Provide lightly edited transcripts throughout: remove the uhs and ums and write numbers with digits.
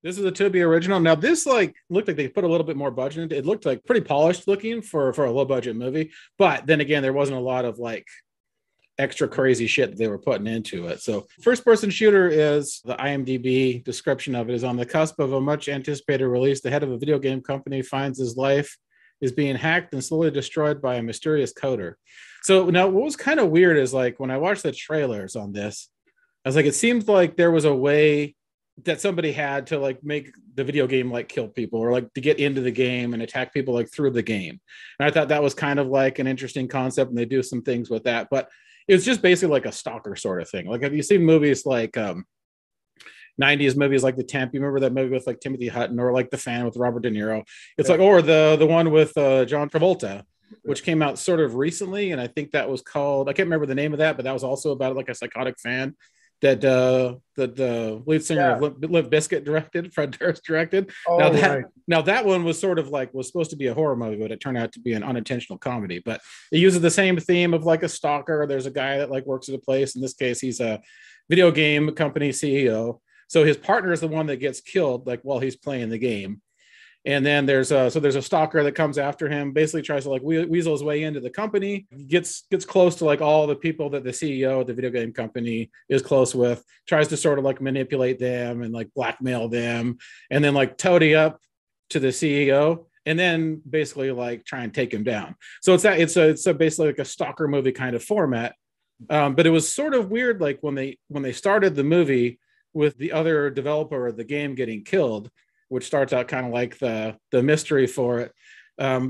This is a Tubi original. Now, this like looked like they put a little bit more budget into it. It looked like pretty polished looking for a low budget movie. But then again, there wasn't a lot of like extra crazy shit that they were putting into it. So, first person shooter is the IMDb description of it is on the cusp of a much anticipated release. The head of a video game company finds his life is being hacked and slowly destroyed by a mysterious coder. So, now what was kind of weird is like when I watched the trailers on this, I was like, it seemed like there was a way that somebody had to like make the video game like kill people or like to get into the game and attack people like through the game. And I thought that was kind of like an interesting concept, and they do some things with that. But it's just basically like a stalker sort of thing. Like, have you seen movies like 90s movies like The Temp? You remember that movie with like Timothy Hutton, or like The Fan with Robert De Niro? It's like, or the one with John Travolta, which came out sort of recently. And I think that was called, I can't remember the name of that, but that was also about like a psychotic fan that the lead singer of Limp Bizkit directed, Fred Durst directed. Oh, now that one was sort of like was supposed to be a horror movie, but it turned out to be an unintentional comedy. But it uses the same theme of like a stalker. There's a guy that like works at a place. In this case, he's a video game company CEO. So his partner is the one that gets killed like while he's playing the game. And then there's a stalker that comes after him, basically tries to like weasel his way into the company, gets close to like all the people that the CEO of the video game company is close with, tries to sort of like manipulate them and like blackmail them, and then like toady up to the CEO, and then basically like try and take him down. So it's basically like a stalker movie kind of format. But it was sort of weird, like when they started the movie with the other developer of the game getting killed, which starts out kind of like the mystery for it.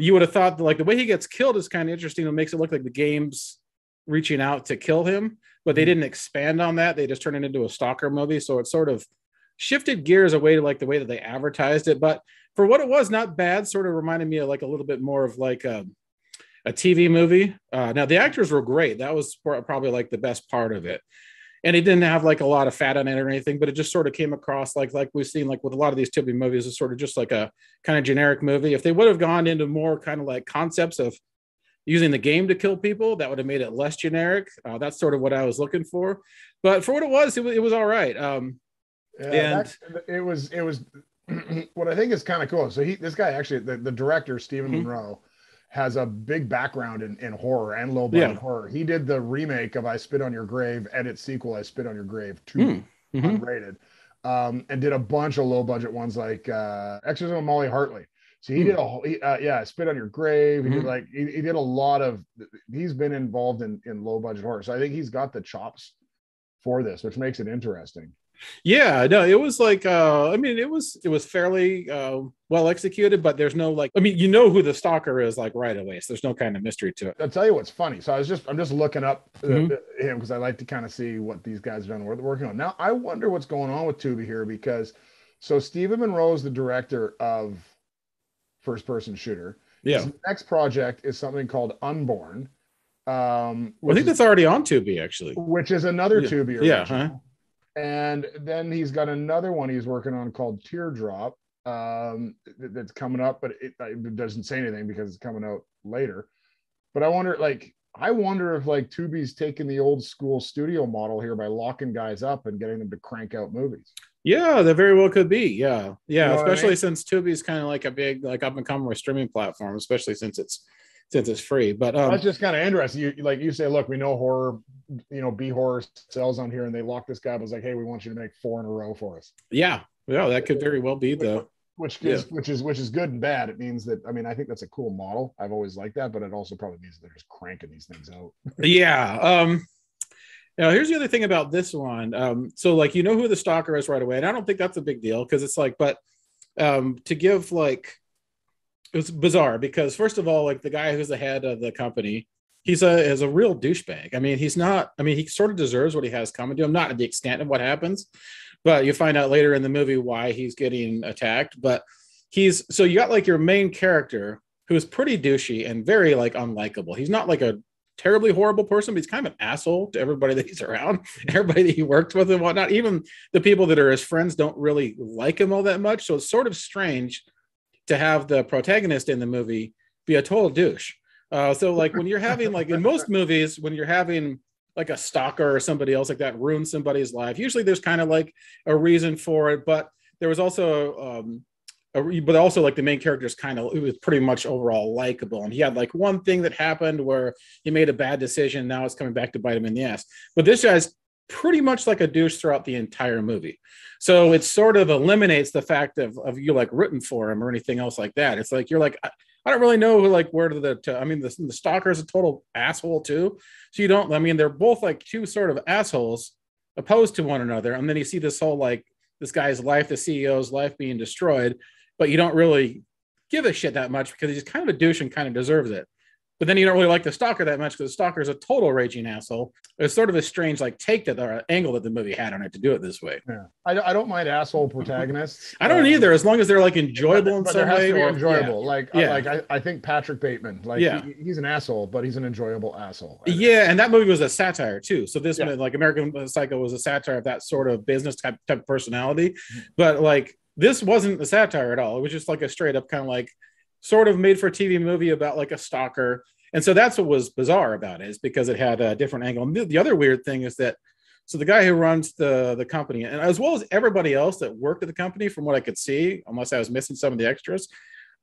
You would have thought that like the way he gets killed is kind of interesting. It makes it look like the game's reaching out to kill him, but they didn't expand on that. They just turned it into a stalker movie. So it sort of shifted gears away to like the way that they advertised it. But for what it was, not bad. Sort of reminded me of like a little bit more of like a TV movie. Now the actors were great. That was probably like the best part of it. And it didn't have like a lot of fat on it or anything, but it just sort of came across like we've seen like with a lot of these Tubi movies, it's sort of just like a kind of generic movie. If they would have gone into more kind of like concepts of using the game to kill people, that would have made it less generic. That's sort of what I was looking for. But for what it was all right. It was what I think is kind of cool. So this guy actually, the director Stephen Monroe, has a big background in horror and low budget horror. He did the remake of I Spit on Your Grave and its sequel, I Spit on Your Grave 2, unrated, and did a bunch of low budget ones like Exorcism of Molly Hartley. So he did Spit on Your Grave. He did he did a lot of. He's been involved in low budget horror, so I think he's got the chops for this, which makes it interesting. Yeah, no, it was like it was fairly well executed, but there's no like, you know who the stalker is like right away, so there's no kind of mystery to it. I'll tell you what's funny. So I'm just looking up him because I like to kind of see what these guys have been working on. Now I wonder what's going on with Tubi here, because so Stephen Monroe is the director of first person shooter. Yeah. His next project is something called Unborn. I think that's already on Tubi actually, which is another Tubi original. Yeah. And then he's got another one he's working on called Teardrop that's coming up, but it doesn't say anything because it's coming out later. But I wonder if like Tubi's taking the old school studio model here by locking guys up and getting them to crank out movies. Yeah, that very well could be. Yeah. You know especially since Tubi's kind of like a big like up and coming streaming platform, especially since it's free. But that's just kind of interesting. You say, look, we know horror, B horror sells on here, and they locked this guy up. Was like, hey, we want you to make 4 in a row for us. Yeah, that could very well be which is good and bad. It means that I think that's a cool model. I've always liked that, but it also probably means that they're just cranking these things out. Yeah. Now here's the other thing about this one. So like who the stalker is right away, and I don't think that's a big deal because it's like, but to give like. It's bizarre because first of all, like the guy who's the head of the company, is a real douchebag. He's not. He sort of deserves what he has coming to him, not at the extent of what happens, but you find out later in the movie why he's getting attacked. But so you got like your main character who is pretty douchey and very like unlikable. He's not like a terribly horrible person, but he's kind of an asshole to everybody that he's around, everybody that he works with and whatnot. Even the people that are his friends don't really like him all that much. So it's sort of strange to have the protagonist in the movie be a total douche. So like when you're having like in most movies, when you're having like a stalker or somebody else like that ruin somebody's life, usually there's kind of like a reason for it. But there was also but also like the main character is kind of, it was pretty much overall likable, and he had like one thing that happened where he made a bad decision, now it's coming back to bite him in the ass. But this guy's pretty much like a douche throughout the entire movie, so it sort of eliminates the fact of you like rooting for him or anything else like that. It's like you're like, I don't really know like where I mean, the stalker is a total asshole too, so you don't, I mean, they're both like two sort of assholes opposed to one another, and then you see this whole like this guy's life, the CEO's life being destroyed, but you don't really give a shit that much because he's kind of a douche and kind of deserves it. But then you don't really like the stalker that much because the stalker is a total raging asshole. It's sort of a strange like take that the angle that the movie had on it to do it this way. Yeah, I don't mind asshole protagonists. I don't either, as long as they're like enjoyable in some way. Or enjoyable. Yeah. Like I think Patrick Bateman, like he's an asshole, but he's an enjoyable asshole. Yeah, and that movie was a satire too. So this one, like American Psycho, was a satire of that sort of business type of personality, but like this wasn't a satire at all. It was just like a straight up kind of like sort of made for TV movie about like a stalker. And so that's what was bizarre about it, is because it had a different angle. And the other weird thing is that, so the guy who runs the company, and as well as everybody else that worked at the company, from what I could see, unless I was missing some of the extras,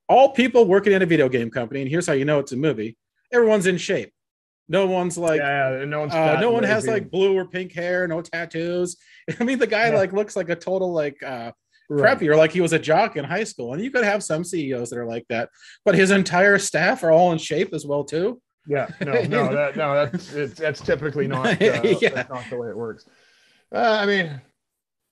all people working in a video game company. And here's how you know it's a movie: everyone's in shape. No one's like, no one has like blue or pink hair, no tattoos. I mean, the guy like looks like a total like preppy, or like he was a jock in high school. And you could have some CEOs that are like that, but his entire staff are all in shape as well too. Yeah, that's typically not that's not the way it works. I mean,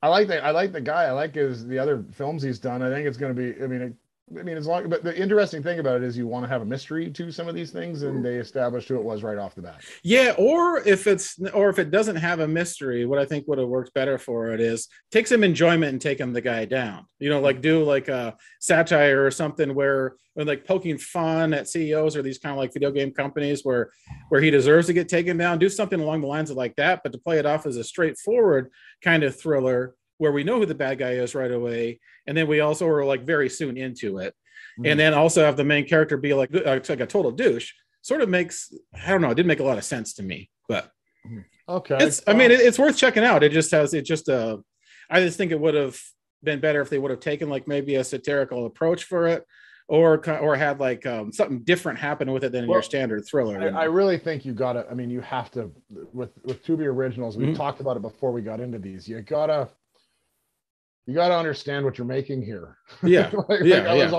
I like the guy. I like the other films he's done. I think it's going to be. I mean, as long. But the interesting thing about it is you want to have a mystery to some of these things, and they established who it was right off the bat. Yeah, or if it doesn't have a mystery, what I think would have worked better for it is take some enjoyment in taking the guy down. You know, like do like a satire or something where like poking fun at CEOs or these kind of like video game companies where he deserves to get taken down. Do something along the lines of like that, but to play it off as a straightforward kind of thriller where we know who the bad guy is right away, and then we also are like very soon into it, and then also have the main character be like a total douche. Sort of makes, I don't know, it didn't make a lot of sense to me, but okay. I mean, it's worth checking out. I just think it would have been better if they would have taken like maybe a satirical approach for it, or had like something different happen with it than your standard thriller. I really think you gotta. I mean, you have to with Tubi Originals. We talked about it before we got into these. You gotta understand what you're making here. Yeah. I was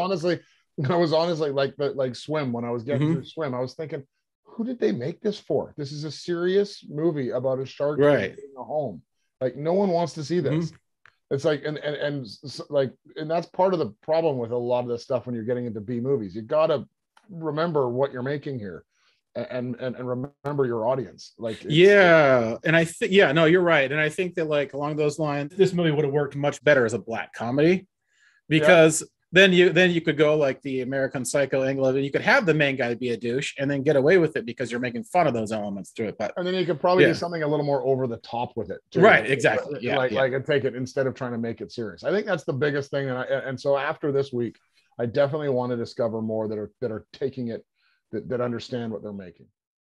honestly like Swim, when I was getting through Swim, I was thinking, who did they make this for? This is a serious movie about a shark in a home. Like, no one wants to see this. It's like, and that's part of the problem with a lot of this stuff when you're getting into B movies. You gotta remember what you're making here. And remember your audience. Like, and I think you're right, and I think that like along those lines, this movie would have worked much better as a black comedy, because then you could go like the American Psycho angle of it. You could have the main guy be a douche and then get away with it because you're making fun of those elements through it. And then you could probably do something a little more over the top with it too. Right, exactly. Like take it, instead of trying to make it serious. I think that's the biggest thing. And so after this week, I definitely want to discover more that are taking it, that understand what they're making.